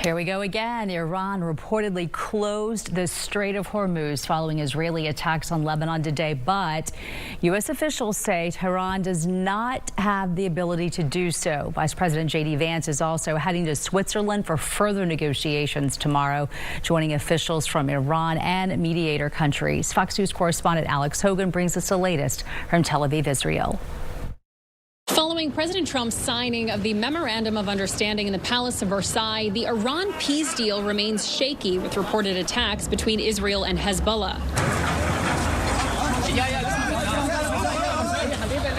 Here we go again. Iran reportedly closed the Strait of Hormuz following Israeli attacks on Lebanon today, but U.S. officials say Tehran does not have the ability to do so. Vice President J.D. Vance is also heading to Switzerland for further negotiations tomorrow, joining officials from Iran and mediator countries. Fox News correspondent Alex Hogan brings us the latest from Tel Aviv, Israel. Following President Trump's signing of the Memorandum of Understanding in the Palace of Versailles, the Iran peace deal remains shaky with reported attacks between Israel and Hezbollah.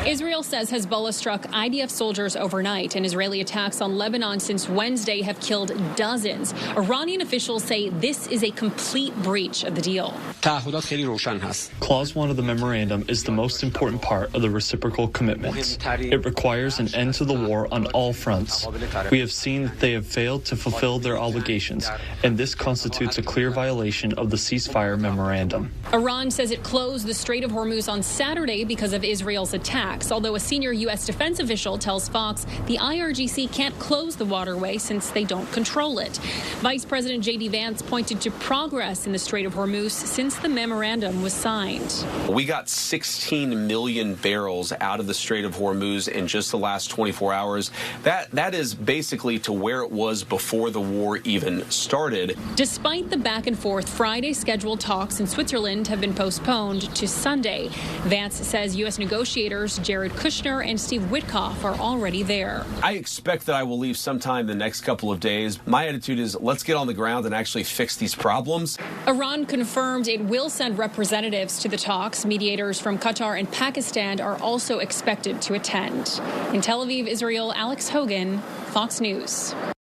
Israel says Hezbollah struck IDF soldiers overnight, and Israeli attacks on Lebanon since Wednesday have killed dozens. Iranian officials say this is a complete breach of the deal. Clause 1 of the memorandum is the most important part of the reciprocal commitments. It requires an end to the war on all fronts. We have seen that they have failed to fulfill their obligations, and this constitutes a clear violation of the ceasefire memorandum. Iran says it closed the Strait of Hormuz on Saturday because of Israel's attacks, although a senior U.S. defense official tells Fox the IRGC can't close the waterway since they don't control it. Vice President J.D. Vance pointed to progress in the Strait of Hormuz since the memorandum was signed. We got 16 million barrels out of the Strait of Hormuz in just the last 24 hours. That is basically to where it was before the war even started. Despite the back and forth, Friday's scheduled talks in Switzerland have been postponed to Sunday. Vance says U.S. negotiators Jared Kushner and Steve Witkoff are already there. I expect that I will leave sometime the next couple of days. My attitude is let's get on the ground and actually fix these problems. Iran confirmed it will send representatives to the talks. Mediators from Qatar and Pakistan are also expected to attend. In Tel Aviv, Israel, Alex Hogan, Fox News.